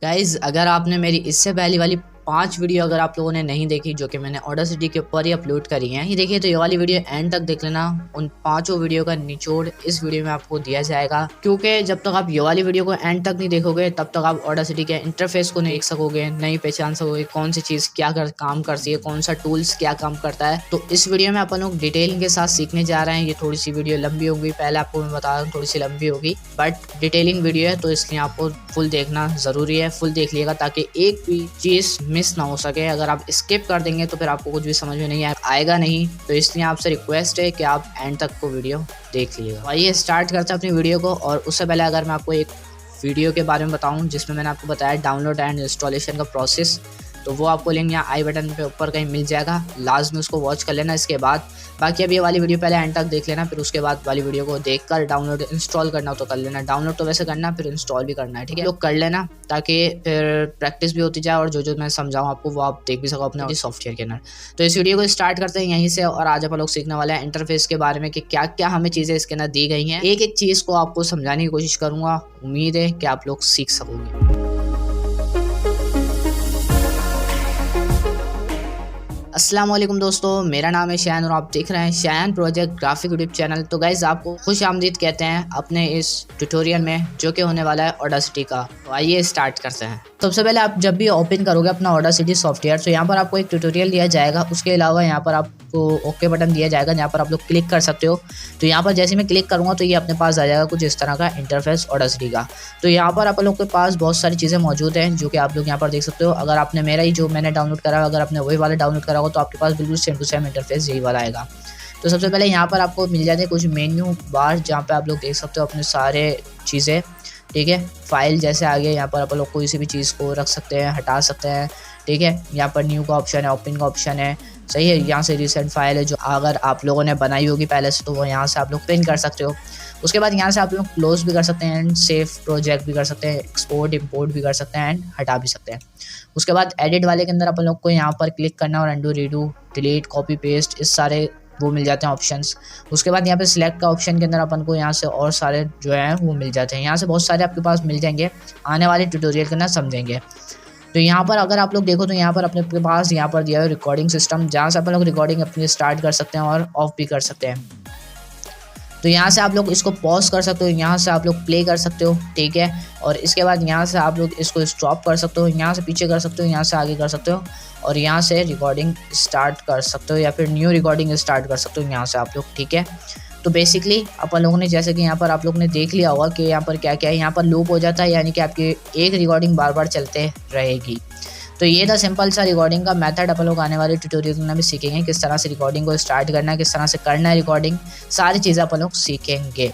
Guys अगर आपने मेरी इससे पहली वाली 5 वीडियो अगर आप लोगों ने नहीं देखी जो कि मैंने ऑडासिटी के ऊपर ही अपलोड करी हैं, ये देखिए तो ये वाली वीडियो एंड तक देख लेना। उन 5 वीडियो का निचोड़ इस वीडियो में आपको दिया जाएगा, क्योंकि जब तक आप ये वाली वीडियो को एंड तक नहीं देखोगे तब तक आप ऑडासिटी के इंटरफेस को नहीं देख सकोगे, नहीं पहचान सकोगे कौन सी चीज़ क्या काम करती है, कौन सा टूल्स क्या काम करता है। तो इस वीडियो में अपन लोग डिटेलिंग के साथ सीखने जा रहे हैं। ये थोड़ी सी वीडियो लंबी होगी, पहले आपको मैं बता रहा हूँ थोड़ी सी लंबी होगी, बट डिटेलिंग वीडियो है तो इसलिए आपको फुल देखना ज़रूरी है। फुल देख लिएगा ताकि एक भी चीज़ मिस ना हो सके। अगर आप स्किप कर देंगे तो फिर आपको कुछ भी समझ में नहीं आएगा नहीं। तो इसलिए आपसे रिक्वेस्ट है कि आप एंड तक को वीडियो देख लीजिएगा। आइए स्टार्ट करते हैं अपनी वीडियो को। और उससे पहले अगर मैं आपको एक वीडियो के बारे में बताऊं जिसमें मैंने आपको बताया डाउनलोड एंड इंस्टॉलेशन का प्रोसेस, तो वो आपको लिंक यहाँ आई बटन पे ऊपर कहीं मिल जाएगा, लास्ट में उसको वॉच कर लेना। इसके बाद बाकी अब ये वाली वीडियो पहले एंड तक देख लेना, फिर उसके बाद वाली वीडियो को देखकर डाउनलोड इंस्टॉल करना हो तो कर लेना। डाउनलोड तो वैसे करना, फिर इंस्टॉल भी करना है, ठीक है। लोग कर लेना ताकि फिर प्रैक्टिस भी होती जाए और जो मैं समझाऊँ आपको वो आप देख भी सको अपने सॉफ्टवेयर के अंदर। तो इस वीडियो को स्टार्ट करते हैं यहीं से। और आज आप लोग सीखने वाले हैं इंटरफेस के बारे में कि क्या क्या हमें चीज़ें इसके अंदर दी गई हैं। एक एक चीज़ को आपको समझाने की कोशिश करूँगा, उम्मीद है कि आप लोग सीख सकोगे। अस्सलाम वालेकुम दोस्तों, मेरा नाम है शायन और आप देख रहे हैं Shayan project graphic YouTube channel. तो गाइज आपको खुश आमदीद कहते हैं अपने इस ट्यूटोरियल में जो कि होने वाला है ऑडासिटी का। तो आइए स्टार्ट करते हैं। सबसे पहले आप जब भी ओपन करोगे अपना ऑडासिटी सॉफ्टवेयर तो यहाँ पर आपको एक ट्यूटोरियल दिया जाएगा। उसके अलावा यहाँ पर आपको ओके बटन दिया जाएगा जहाँ पर आप लोग क्लिक कर सकते हो। तो यहाँ पर जैसे मैं क्लिक करूँगा तो ये अपने पास आ जाएगा कुछ इस तरह का इंटरफेस ऑडासिटी का। तो यहाँ पर आप लोग के पास बहुत सारी चीज़ें मौजूद हैं जो कि आप लोग यहाँ पर देख सकते हो। अगर आपने मेरा ही जो मैंने डाउनलोड करा, अगर आपने वही वाला डाउनलोड करा हो तो आपके पास बिल्कुल सेम टू सेम इंटरफेस यही वाला आएगा। तो सबसे पहले यहाँ पर आपको मिल जाते हैं कुछ मेन्यू बार जहाँ पे आप लोग देख सकते हो अपने सारे चीज़ें, ठीक है। फाइल जैसे आगे यहाँ पर आप लोग कोई सी भी चीज़ को रख सकते हैं, हटा सकते हैं, ठीक है। यहाँ पर न्यू का ऑप्शन है, ओपन का ऑप्शन है, सही है। यहाँ से रिसेंट फाइल है जो अगर आप लोगों ने बनाई होगी पहले से तो वो यहाँ से आप लोग पिन कर सकते हो। उसके बाद यहाँ से आप लोग क्लोज भी कर सकते हैं एंड सेव प्रोजेक्ट भी कर सकते हैं, एक्सपोर्ट इंपोर्ट भी कर सकते हैं एंड हटा भी सकते हैं। उसके बाद एडिट वाले के अंदर अपन लोग को यहाँ पर क्लिक करना और undo redo delete copy paste इस सारे वो मिल जाते हैं ऑप्शंस। उसके बाद यहाँ पे सिलेक्ट का ऑप्शन के अंदर अपन को यहाँ से और सारे जो हैं वो मिल जाते हैं। यहाँ से बहुत सारे आपके पास मिल जाएंगे, आने वाले ट्यूटोरियल के अंदर समझेंगे। तो यहाँ पर अगर आप लोग देखो तो यहाँ पर अपने पास यहाँ पर दिया है रिकॉर्डिंग सिस्टम, जहाँ से अपन लोग रिकॉर्डिंग अपनी स्टार्ट कर सकते हैं और ऑफ भी कर सकते हैं। तो यहाँ से आप लोग इसको पॉज कर सकते हो, यहाँ से आप लोग प्ले कर सकते हो, ठीक है। और इसके बाद यहाँ से आप लोग इसको स्टॉप कर सकते हो, यहाँ से पीछे कर सकते हो, यहाँ से आगे कर सकते हो और यहाँ से रिकॉर्डिंग स्टार्ट कर सकते हो या फिर न्यू रिकॉर्डिंग स्टार्ट कर सकते हो यहाँ से आप लोग, ठीक है। तो बेसिकली अपन लोगों ने जैसे कि यहाँ पर आप लोग ने देख लिया होगा कि यहाँ पर क्या क्या है। यहाँ पर लूप हो जाता है, यानी कि आपकी एक रिकॉर्डिंग बार बार चलते रहेगी। तो ये था सिंपल सा रिकॉर्डिंग का मेथड। अपन लोग आने वाले ट्यूटोरियल में भी सीखेंगे किस तरह से रिकॉर्डिंग को स्टार्ट करना है, किस तरह से करना है रिकॉर्डिंग, सारी चीज़ें अपन लोग सीखेंगे।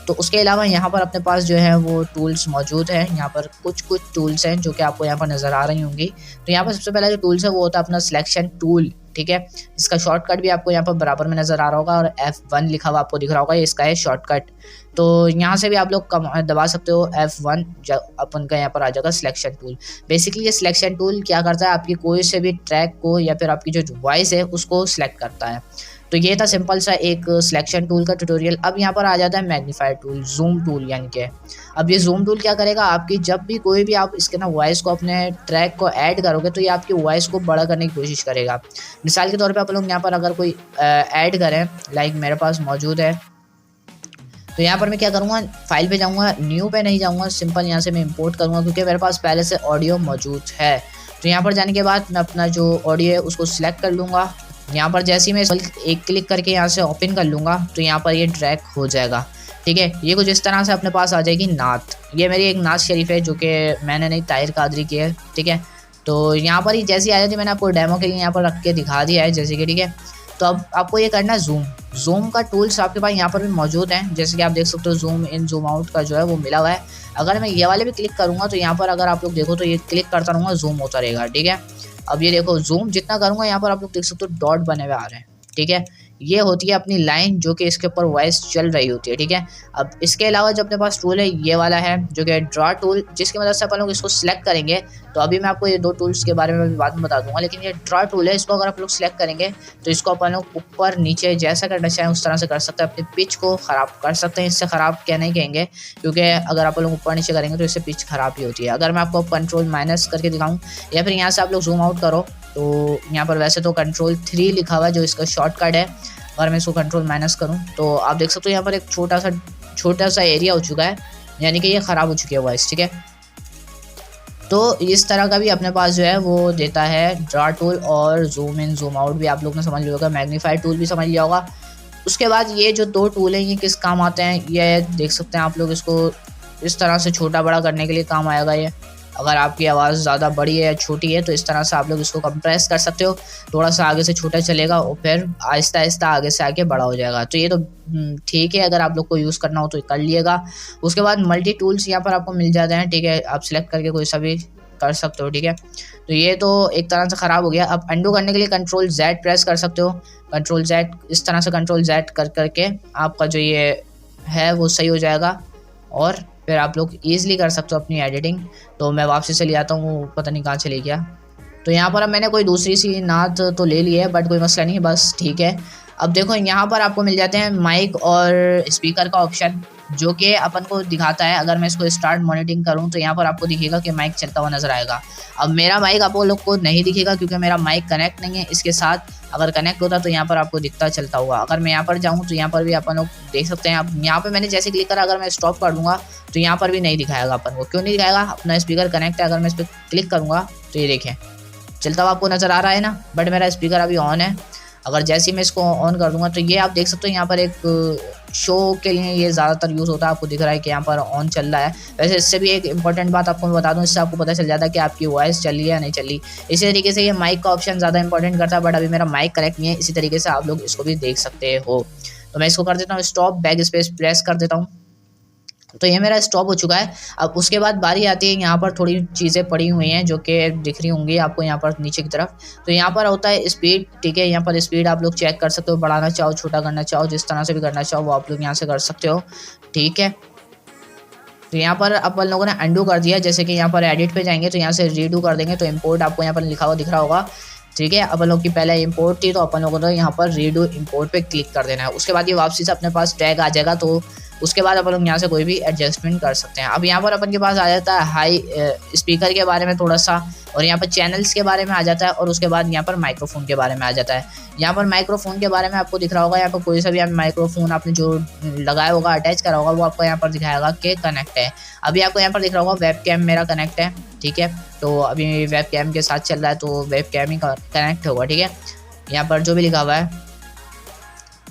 तो उसके अलावा यहाँ पर अपने पास जो है वो टूल्स मौजूद हैं। यहाँ पर कुछ टूल्स हैं जो कि आपको यहाँ पर नज़र आ रही होंगी। तो यहाँ पर सबसे पहला जो टूल्स है वो होता है अपना सिलेक्शन टूल, ठीक है। इसका शॉर्टकट भी आपको यहाँ पर बराबर में नज़र आ रहा होगा और F1 लिखा हुआ आपको दिख रहा होगा, ये इसका है शॉर्टकट। तो यहाँ से भी आप लोग दबा सकते हो F1, जब अपन का यहाँ पर आ जाएगा सिलेक्शन टूल। बेसिकली ये सिलेक्शन टूल क्या करता है, आपकी कोई से भी ट्रैक को या फिर आपकी जो वॉइस है उसको सिलेक्ट करता है। तो ये था सिंपल सा एक सिलेक्शन टूल का ट्यूटोरियल। अब यहाँ पर आ जाता है मैग्नीफायर टूल, जूम टूल, यानी कि अब ये जूम टूल क्या करेगा, आपकी जब भी कोई भी आप इसके ना वॉइस को अपने ट्रैक को ऐड करोगे तो ये आपकी वॉइस को बड़ा करने की कोशिश करेगा। मिसाल के तौर पे आप लोग यहाँ पर अगर कोई ऐड करें, लाइक मेरे पास मौजूद है, तो यहाँ पर मैं क्या करूँगा, फाइल पे जाऊँगा, न्यू पे नहीं जाऊँगा, सिंपल यहाँ से मैं इंपोर्ट करूँगा क्योंकि मेरे पास पहले से ऑडियो मौजूद है। तो यहाँ पर जाने के बाद मैं अपना जो ऑडियो है उसको सिलेक्ट कर लूँगा। यहाँ पर जैसे ही मैं एक क्लिक करके यहाँ से ओपन कर लूँगा तो यहाँ पर ये ट्रैक हो जाएगा, ठीक है। ये कुछ इस तरह से अपने पास आ जाएगी नात। ये मेरी एक नात शरीफ है जो कि मैंने नहीं ताहिर कादरी की है, ठीक है। तो यहाँ पर ही जैसी आ जाती मैंने आपको डेमो के लिए यहाँ पर रख के दिखा दिया है जैसे कि, ठीक है। तो अब आपको ये करना है जूम का टूल्स आपके पास यहाँ पर भी मौजूद हैं, जैसे कि आप देख सकते हो जूम इन जूम आउट का जो है वो मिला हुआ है। अगर मैं ये वाले भी क्लिक करूँगा तो यहाँ पर अगर आप लोग देखो तो ये क्लिक करता रहूँगा, जूम होता रहेगा, ठीक है। अब ये देखो जूम जितना करूँगा यहाँ पर आप लोग देख सकते हो डॉट बने हुए आ रहे हैं, ठीक है। ये होती है अपनी लाइन जो कि इसके ऊपर वॉइस चल रही होती है, ठीक है। अब इसके अलावा जो अपने पास टूल है ये वाला है जो कि ड्रॉ टूल, जिसकी मदद से अपन लोग इसको सिलेक्ट करेंगे। तो अभी मैं आपको ये दो टूल्स के बारे में भी बाद में बता दूंगा, लेकिन ये ड्रॉ टूल है, इसको अगर आप लोग सिलेक्ट करेंगे तो इसको अपन लोग ऊपर नीचे जैसा करना चाहें उस तरह से कर सकते हैं। अपनी पिच को ख़राब कर सकते हैं, इससे ख़राब क्या नहीं कहेंगे, क्योंकि अगर आप लोग ऊपर नीचे करेंगे तो इससे पिच ख़राब ही होती है। अगर मैं आपको कंट्रोल माइनस करके दिखाऊँ या फिर यहाँ से आप लोग जूम आउट करो तो यहाँ पर वैसे तो कंट्रोल 3 लिखा हुआ है जो इसका शॉर्टकट है। अगर मैं इसको कंट्रोल माइनस करूँ तो आप देख सकते हो यहाँ पर एक छोटा सा एरिया हो चुका है, यानी कि ये ख़राब हो चुकी है वॉइस, ठीक है। तो इस तरह का भी अपने पास जो है वो देता है ड्रॉ टूल, और जूम इन जूम आउट भी आप लोग ने समझ लिया होगा, मैग्नीफाई टूल भी समझ लिया होगा। उसके बाद ये जो दो टूल हैं ये किस काम आते हैं ये देख सकते हैं आप लोग। इसको इस तरह से छोटा बड़ा करने के लिए काम आएगा ये। अगर आपकी आवाज़ ज़्यादा बड़ी है या छोटी है तो इस तरह से आप लोग इसको कंप्रेस कर सकते हो, थोड़ा सा आगे से छोटा चलेगा और फिर आहिस्ता आहिस्ता आगे से आगे बड़ा हो जाएगा। तो ये तो ठीक है, अगर आप लोग को यूज़ करना हो तो कर लिएगा। उसके बाद मल्टी टूल्स यहाँ पर आपको मिल जाते हैं, ठीक है। आप सिलेक्ट करके कोई सा भी कर सकते हो, ठीक है। तो ये तो एक तरह से ख़राब हो गया। अब अंडू करने के लिए कंट्रोल Z प्रेस कर सकते हो। कंट्रोल Z इस तरह से कंट्रोल Z कर करके आपका जो ये है वो सही हो जाएगा और फिर आप लोग ईजिली कर सकते हो अपनी एडिटिंग। तो मैं वापसी से ले आता हूँ, पता नहीं कहाँ चले गया। तो यहाँ पर अब मैंने कोई दूसरी सी नात तो ले ली है, बट कोई मसला नहीं, बस ठीक है। अब देखो यहाँ पर आपको मिल जाते हैं माइक और स्पीकर का ऑप्शन, जो कि अपन को दिखाता है। अगर मैं इसको स्टार्ट मॉनिटरिंग करूँ तो यहाँ पर आपको दिखेगा कि माइक चलता हुआ नजर आएगा। अब मेरा माइक आप लोग को नहीं दिखेगा क्योंकि मेरा माइक कनेक्ट नहीं है इसके साथ। अगर कनेक्ट होता तो यहाँ पर आपको दिखता चलता हुआ। अगर मैं यहाँ पर जाऊँ तो यहाँ पर भी अपन लोग देख सकते हैं। अब यहाँ पे मैंने जैसे क्लिक करा, अगर मैं स्टॉप कर दूंगा तो यहाँ पर भी नहीं दिखाएगा अपन को। क्यों नहीं दिखाएगा? अपना स्पीकर कनेक्ट है। अगर मैं इस पर क्लिक करूँगा तो ये देखें चलता हुआ आपको नज़र आ रहा है ना, बट मेरा स्पीकर अभी ऑन है। अगर जैसे ही मैं इसको ऑन कर दूंगा तो ये आप देख सकते हो यहाँ पर एक शो के लिए ये ज़्यादातर यूज़ होता है। आपको दिख रहा है कि यहाँ पर ऑन चल रहा है। वैसे इससे भी एक इंपॉर्टेंट बात आपको मैं बता दूँ, इससे आपको पता चल जाता है कि आपकी वॉइस चल रही है या नहीं चल रही। इसी तरीके से ये माइक का ऑप्शन ज़्यादा इंपॉर्टेंट करता है, बट अभी मेरा माइक करेक्ट नहीं है। इसी तरीके से आप लोग इसको भी देख सकते हो। तो मैं इसको कर देता हूँ स्टॉप, बैक स्पेस प्रेस कर देता हूँ। तो ये मेरा स्टॉप हो चुका है। अब उसके बाद बारी आती है, यहाँ पर थोड़ी चीज़ें पड़ी हुई हैं जो कि दिख रही होंगी आपको यहाँ पर नीचे की तरफ। तो यहाँ पर होता है स्पीड, ठीक है। यहाँ पर स्पीड आप लोग चेक कर सकते हो, बढ़ाना चाहो, छोटा करना चाहो, जिस तरह से भी करना चाहो वो आप लोग यहाँ से कर सकते हो, ठीक है। तो यहाँ पर अपन लोगों ने अंडू कर दिया। जैसे कि यहाँ पर एडिट पे जाएंगे तो यहाँ से रीडू कर देंगे तो इम्पोर्ट आपको यहाँ पर लिखा हुआ दिख रहा होगा, ठीक है। अपन लोग की पहले इंपोर्ट थी तो अपन लोगों ने यहाँ पर रीडू इंपोर्ट पे क्लिक कर देना है। उसके बाद ये वापसी से अपने पास टैग आ जाएगा। तो उसके बाद अपन लोग यहाँ से कोई भी एडजस्टमेंट कर सकते हैं। अब यहाँ पर अपन के पास आ जाता है हाई स्पीकर के बारे में थोड़ा सा, और यहाँ पर चैनल्स के बारे में आ जाता है, और उसके बाद यहाँ पर माइक्रोफोन के बारे में आ जाता है। यहाँ पर माइक्रोफोन के बारे में आपको दिख रहा होगा, यहाँ पर कोई सा भी आप माइक्रोफोन आपने जो लगाया होगा, अटैच करा होगा, वो आपको यहाँ पर दिखाएगा कि कनेक्ट है। अभी आपको यहाँ पर दिख रहा होगा वेब कैम मेरा कनेक्ट है, ठीक है। तो अभी वेब कैम के साथ चल रहा है तो वेब कैम ही कनेक्ट होगा, ठीक है। यहाँ पर जो भी लिखा हुआ है,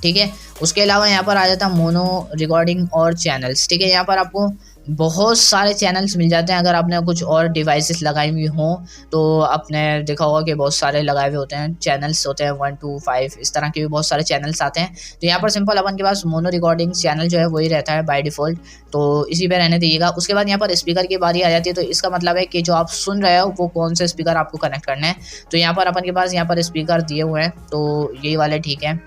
ठीक है। उसके अलावा यहाँ पर आ जाता है मोनो रिकॉर्डिंग और चैनल्स, ठीक है। यहाँ पर आपको बहुत सारे चैनल्स मिल जाते हैं। अगर आपने कुछ और डिवाइसेस लगाई हुई हों तो आपने देखा होगा कि बहुत सारे लगाए हुए होते हैं, चैनल्स होते हैं 1 2 5 इस तरह के भी बहुत सारे चैनल्स आते हैं। तो यहाँ पर सिंपल अपन के पास मोनो रिकॉर्डिंग चैनल जो है वही रहता है बाय डिफ़ॉल्ट, तो इसी पे रहने दीजिएगा। उसके बाद यहाँ पर स्पीकर की बारी आ जाती है। तो इसका मतलब है कि जो आप सुन रहे हो वो कौन से स्पीकर आपको कनेक्ट करना है। तो यहाँ पर अपन के पास यहाँ पर स्पीकर दिए हुए हैं, तो यही वाले ठीक है।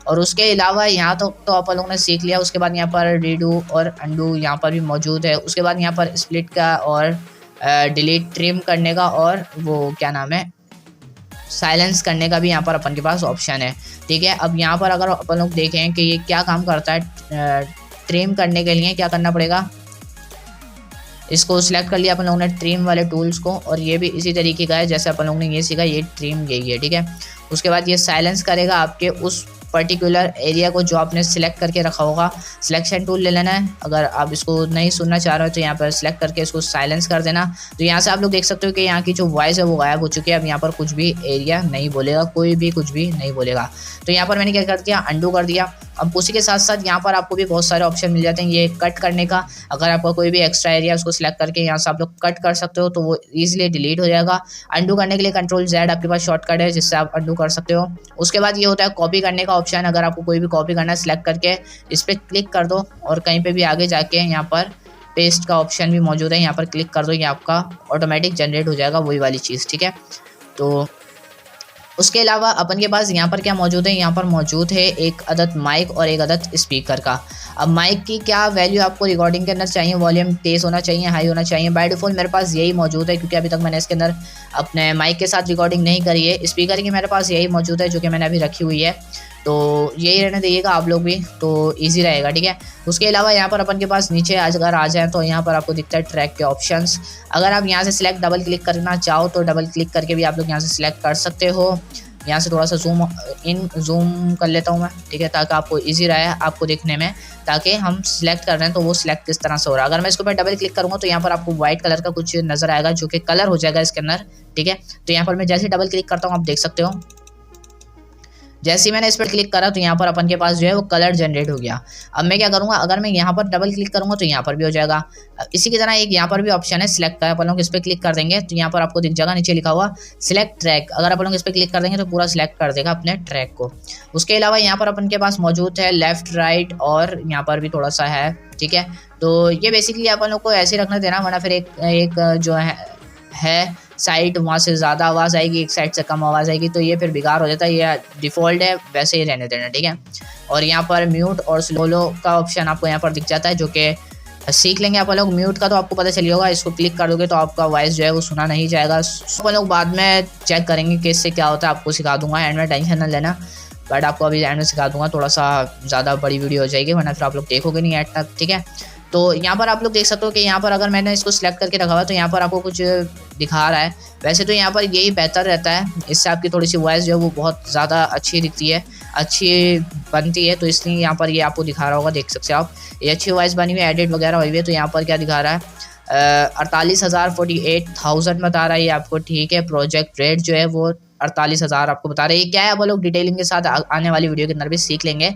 और उसके अलावा यहाँ तो अपन लोगों ने सीख लिया। उसके बाद यहाँ पर रीडू और अंडू यहाँ पर भी मौजूद है। उसके बाद यहाँ पर स्प्लिट का और डिलीट ट्रिम करने का और वो क्या नाम है साइलेंस करने का भी यहाँ पर अपन के पास ऑप्शन है, ठीक है। अब यहाँ पर अगर अपन लोग देखें कि ये क्या काम करता है, ट्रिम करने के लिए क्या करना पड़ेगा, इसको सिलेक्ट कर लिया अपन लोगों ने ट्रिम वाले टूल्स को, और ये भी इसी तरीके का है जैसे अपन लोगों ने ये सीखा, ये ट्रिम यही है, ठीक है। उसके बाद ये साइलेंस करेगा आपके उस पर्टिकुलर एरिया को जो आपने सिलेक्ट करके रखा होगा। सिलेक्शन टूल ले लेना है। अगर आप इसको नहीं सुनना चाह रहे हो तो यहाँ पर सिलेक्ट करके इसको साइलेंस कर देना। तो यहाँ से आप लोग देख सकते हो कि यहाँ की जो वॉइस है वो गायब हो चुकी है। अब यहाँ पर कुछ भी एरिया नहीं बोलेगा, कोई भी कुछ भी नहीं बोलेगा। तो यहाँ पर मैंने क्या कर दिया, अंडू कर दिया। अब उसी के साथ साथ यहाँ पर आपको भी बहुत सारे ऑप्शन मिल जाते हैं ये कट करने का। अगर आपका कोई भी एक्स्ट्रा एरिया उसको सिलेक्ट करके यहाँ से आप लोग कट कर सकते हो तो वो ईजिली डिलीट हो जाएगा। अंडू करने के लिए कंट्रोल Z आपके पास शॉर्टकट है जिससे आप अंडू कर सकते हो। उसके बाद ये होता है कॉपी करने का ऑप्शन। अगर आपको कोई भी कॉपी करना है सिलेक्ट करके इस पर क्लिक कर दो और कहीं पर भी आगे जाके यहाँ पर पेस्ट का ऑप्शन भी मौजूद है, यहाँ पर क्लिक कर दो, ये आपका ऑटोमेटिक जनरेट हो जाएगा वही वाली चीज़, ठीक है। तो उसके अलावा अपन के पास यहाँ पर क्या मौजूद है, यहाँ पर मौजूद है एक अदद माइक और एक अदद स्पीकर का। अब माइक की क्या वैल्यू आपको रिकॉर्डिंग के अंदर चाहिए, वॉल्यूम तेज़ होना चाहिए, हाई होना चाहिए। बाय डिफ़ॉल्ट मेरे पास यही मौजूद है क्योंकि अभी तक मैंने इसके अंदर अपने माइक के साथ रिकॉर्डिंग नहीं करी है। स्पीकर की मेरे पास यही मौजूद है जो कि मैंने अभी रखी हुई है, तो यही रहने दीजिएगा आप लोग भी, तो ईजी रहेगा, ठीक है। उसके अलावा यहाँ पर अपन के पास नीचे अगर आ जाएँ तो यहाँ पर आपको दिखता है ट्रैक के ऑप्शंस। अगर आप यहाँ से सिलेक्ट डबल क्लिक करना चाहो तो डबल क्लिक करके भी आप लोग यहाँ से सिलेक्ट कर सकते हो। यहाँ से थोड़ा सा जूम कर लेता हूँ मैं, ठीक है, ताकि आपको इजी रहे आपको देखने में, ताकि हम सिलेक्ट कर रहे हैं तो वो सिलेक्ट किस तरह से हो रहा है। अगर मैं इसके ऊपर डबल क्लिक करूँगा तो यहाँ पर आपको व्हाइट कलर का कुछ नजर आएगा जो कि कलर हो जाएगा इसके अंदर, ठीक है। तो यहाँ पर मैं जैसे डबल क्लिक करता हूँ आप देख सकते हो, जैसे ही मैंने इस पर क्लिक करा तो यहाँ पर अपन के पास जो है वो कलर जनरेट हो गया। अब मैं क्या करूँगा, अगर मैं यहाँ पर डबल क्लिक करूँगा तो यहाँ पर भी हो जाएगा। इसी की तरह एक यहाँ पर भी ऑप्शन है सिलेक्ट का, अपन लोग इस पर क्लिक कर देंगे तो यहाँ पर आपको दिख जाएगा नीचे लिखा हुआ सिलेक्ट ट्रैक। अगर अपन लोग इस पर क्लिक कर देंगे तो पूरा सिलेक्ट कर देगा अपने ट्रैक को। उसके अलावा यहाँ पर अपन के पास मौजूद है लेफ्ट राइट और यहाँ पर भी थोड़ा सा है, ठीक है। तो ये बेसिकली अपन लोग को ऐसे रखना देना, वरना फिर एक जो है साइड वहाँ से ज़्यादा आवाज़ आएगी, एक साइड से कम आवाज़ आएगी, तो ये फिर बेकार हो जाता है। ये डिफ़ॉल्ट है, वैसे ही रहने देना, ठीक है। और यहाँ पर म्यूट और स्लो का ऑप्शन आपको यहाँ पर दिख जाता है जो कि सीख लेंगे अपन लोग। म्यूट का तो आपको पता चलिए होगा, इसको क्लिक कर दोगे तो आपका वॉइस जो है वो सुना नहीं जाएगा। अपन लोग बाद में चेक करेंगे कि इससे क्या होता है, आपको सिखा दूंगा एंड में, टेंशन न लेना, बट आपको अभी एंड में सिखा दूंगा। थोड़ा सा ज़्यादा बड़ी वीडियो हो जाएगी वरना फिर आप लोग देखोगे नहीं एंड तक, ठीक है। तो यहाँ पर आप लोग देख सकते हो कि यहाँ पर अगर मैंने इसको सिलेक्ट करके रखा हुआ तो यहाँ पर आपको कुछ दिखा रहा है। वैसे तो यहाँ पर यही बेहतर रहता है, इससे आपकी थोड़ी सी वॉइस जो है वो बहुत ज़्यादा अच्छी दिखती है, अच्छी बनती है, तो इसलिए यहाँ पर ये आपको दिखा रहा होगा, देख सकते हो आप, ये अच्छी वॉइस बनी हुई है, एडिट वगैरह हुई हुई है। तो यहाँ पर क्या दिखा रहा है, 48,000 बता रहा है ये आपको, ठीक है। प्रोजेक्ट रेट जो है वो 48,000 आपको बता रहे हैं। ये क्या है अपन लोग डिटेलिंग के साथ आने वाली वीडियो के अंदर भी सीख लेंगे।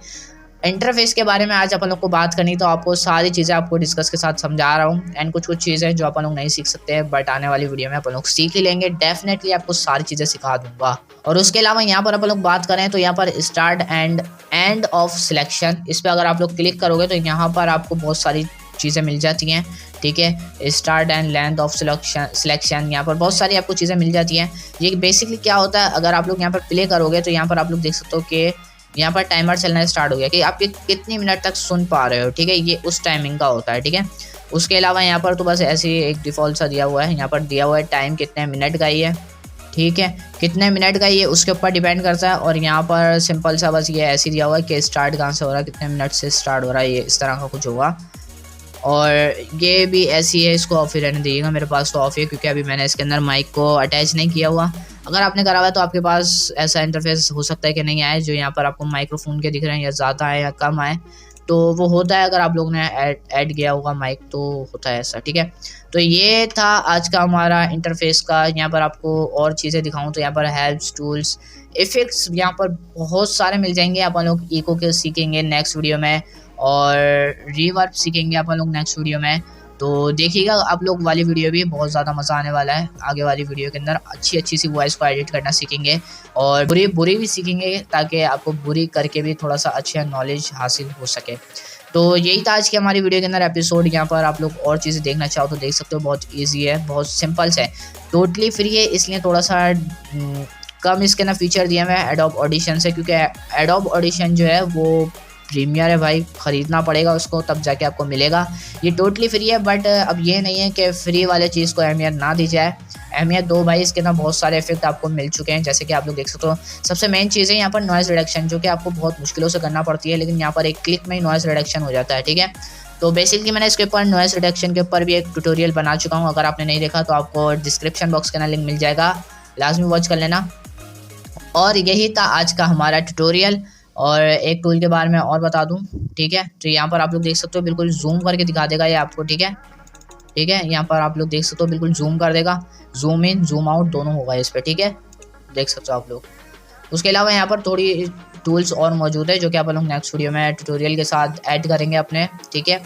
इंटरफेस के बारे में आज अपन लोग को बात करनी, तो आपको सारी चीज़ें आपको डिस्कस के साथ समझा रहा हूँ एंड कुछ चीज़ें जो अपन लोग नहीं सीख सकते हैं, बट आने वाली वीडियो में अपन लोग सीख ही लेंगे। डेफिनेटली आपको सारी चीज़ें सिखा दूंगा। और उसके अलावा यहाँ पर अपन लोग बात करें तो यहाँ पर स्टार्ट एंड ऑफ सिलेक्शन, इस पर अगर आप लोग क्लिक करोगे तो यहाँ पर आपको बहुत सारी चीज़ें मिल जाती हैं, ठीक है। Start and length of selection, यहाँ पर बहुत सारी आपको चीज़ें मिल जाती हैं। ये बेसिकली क्या होता है, अगर आप लोग यहाँ पर प्ले करोगे तो यहाँ पर आप लोग देख सकते हो कि यहाँ पर टाइमर चलना स्टार्ट हो गया कि आप कितनी मिनट तक सुन पा रहे हो, ठीक है। ये उस टाइमिंग का होता है, ठीक है। उसके अलावा यहाँ पर तो बस ऐसे ही एक डिफ़ॉल्ट सा दिया हुआ है, यहाँ पर दिया हुआ है टाइम कितने मिनट का ही है, ठीक है। कितने मिनट का ये उसके ऊपर डिपेंड करता है। और यहाँ पर सिंपल सा बस ये ऐसे दिया हुआ है कि स्टार्ट कहाँ से हो रहा है, कितने मिनट से स्टार्ट हो रहा है, ये इस तरह का कुछ होगा। और ये भी ऐसी है, इसको ऑफ ही रहने दीजिएगा, मेरे पास तो ऑफ है क्योंकि अभी मैंने इसके अंदर माइक को अटैच नहीं किया हुआ। अगर आपने करा हुआ है तो आपके पास ऐसा इंटरफेस हो सकता है कि नहीं आए, जो यहाँ पर आपको माइक्रोफोन के दिख रहे हैं, या ज़्यादा आए या कम आए, तो वो होता है। अगर आप लोग ने ऐड किया होगा माइक तो होता है ऐसा, ठीक है। तो ये था आज का हमारा इंटरफेस का। यहाँ पर आपको और चीज़ें दिखाऊँ तो यहाँ पर हेल्प्स, टूल्स, इफ़ेक्ट्स यहाँ पर बहुत सारे मिल जाएंगे। अपन लोग इको के सीखेंगे नेक्स्ट वीडियो में, और रिवर्ब सीखेंगे अपन लोग नेक्स्ट वीडियो में। तो देखिएगा आप लोग वाली वीडियो भी बहुत ज़्यादा मज़ा आने वाला है। आगे वाली वीडियो के अंदर अच्छी सी वॉइस को एडिट करना सीखेंगे, और बुरी भी सीखेंगे, ताकि आपको बुरी करके भी थोड़ा सा अच्छा नॉलेज हासिल हो सके। तो यही था आज की हमारी वीडियो के अंदर एपिसोड। यहाँ पर आप लोग और चीज़ें देखना चाहो तो देख सकते हो, बहुत ईजी है, बहुत सिंपल है, टोटली फ्री है, इसलिए थोड़ा सा कम इसके ना फीचर दिए हुए हैं एडोब ऑडिशन से, क्योंकि एडोब ऑडिशन जो है वो प्रीमियर है भाई, ख़रीदना पड़ेगा उसको, तब जाके आपको मिलेगा। ये टोटली फ्री है, बट अब ये नहीं है कि फ्री वाले चीज़ को अहमियत ना दी जाए, अहमियत दो भाई। इसके अंदर बहुत सारे इफेक्ट आपको मिल चुके हैं, जैसे कि आप लोग देख सकते हो। सबसे मेन चीज़ है यहाँ पर नॉइज़ रिडक्शन, जो कि आपको बहुत मुश्किलों से करना पड़ती है, लेकिन यहाँ पर एक क्लिक में ही नॉइज़ रिडक्शन हो जाता है, ठीक है। तो बेसिकली मैंने इसके ऊपर नॉइज़ रिडक्शन के ऊपर भी एक ट्यूटोरियल बना चुका हूँ। अगर आपने नहीं देखा तो आपको डिस्क्रिप्शन बॉक्स के अंदर लिंक मिल जाएगा, लाजमी वॉच कर लेना। और यही था आज का हमारा ट्यूटोरियल। और एक टूल के बारे में और बता दूं, ठीक है। तो यहाँ पर आप लोग देख सकते हो, बिल्कुल जूम करके दिखा देगा ये आपको, ठीक है, ठीक है। यहाँ पर आप लोग देख सकते हो, बिल्कुल जूम कर देगा, जूम इन जूम आउट दोनों होगा इस पर, ठीक है, देख सकते हो आप लोग। उसके अलावा यहाँ पर थोड़ी टूल्स और मौजूद है, जो कि आप लोग नेक्स्ट वीडियो में ट्यूटोरियल के साथ ऐड करेंगे अपने, ठीक है।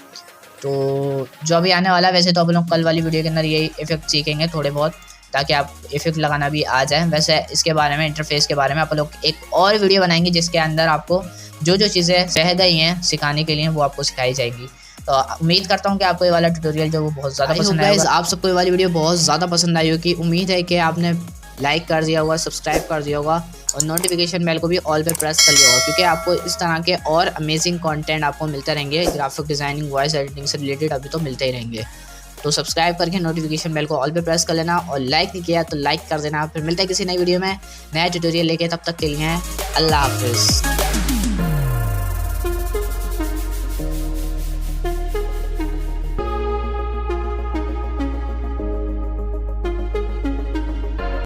तो जो अभी आने वाला है, वैसे तो आप लोग कल वाली वीडियो के अंदर यही इफेक्ट सीखेंगे थोड़े बहुत, ताकि आप इफेक्ट लगाना भी आ जाए। वैसे इसके बारे में, इंटरफेस के बारे में आप लोग एक और वीडियो बनाएंगे, जिसके अंदर आपको जो चीज़ें रह गई हैं सिखाने के लिए, वो आपको सिखाई जाएंगी। तो उम्मीद करता हूँ कि आपको ये वाला ट्यूटोरियल जो वो बहुत ज़्यादा पसंद आएगा। आप सबको ये वाली वीडियो बहुत ज़्यादा पसंद आई होगी। उम्मीद है कि आपने लाइक कर दिया होगा, सब्सक्राइब कर दिया होगा, और नोटिफिकेशन बेल को भी ऑल पे प्रेस कर लिया होगा, क्योंकि आपको इस तरह के और अमेजिंग कंटेंट आपको मिलते रहेंगे। ग्राफिक डिज़ाइनिंग, वॉइस एडिटिंग से रिलेटेड अभी तो मिलते ही रहेंगे। तो सब्सक्राइब करके नोटिफिकेशन बेल को ऑल पे प्रेस कर लेना, और लाइक नहीं किया तो लाइक कर देना। फिर मिलता है किसी नई वीडियो में नया ट्यूटोरियल लेके, तब तक के लिए अल्लाह हाफिज़।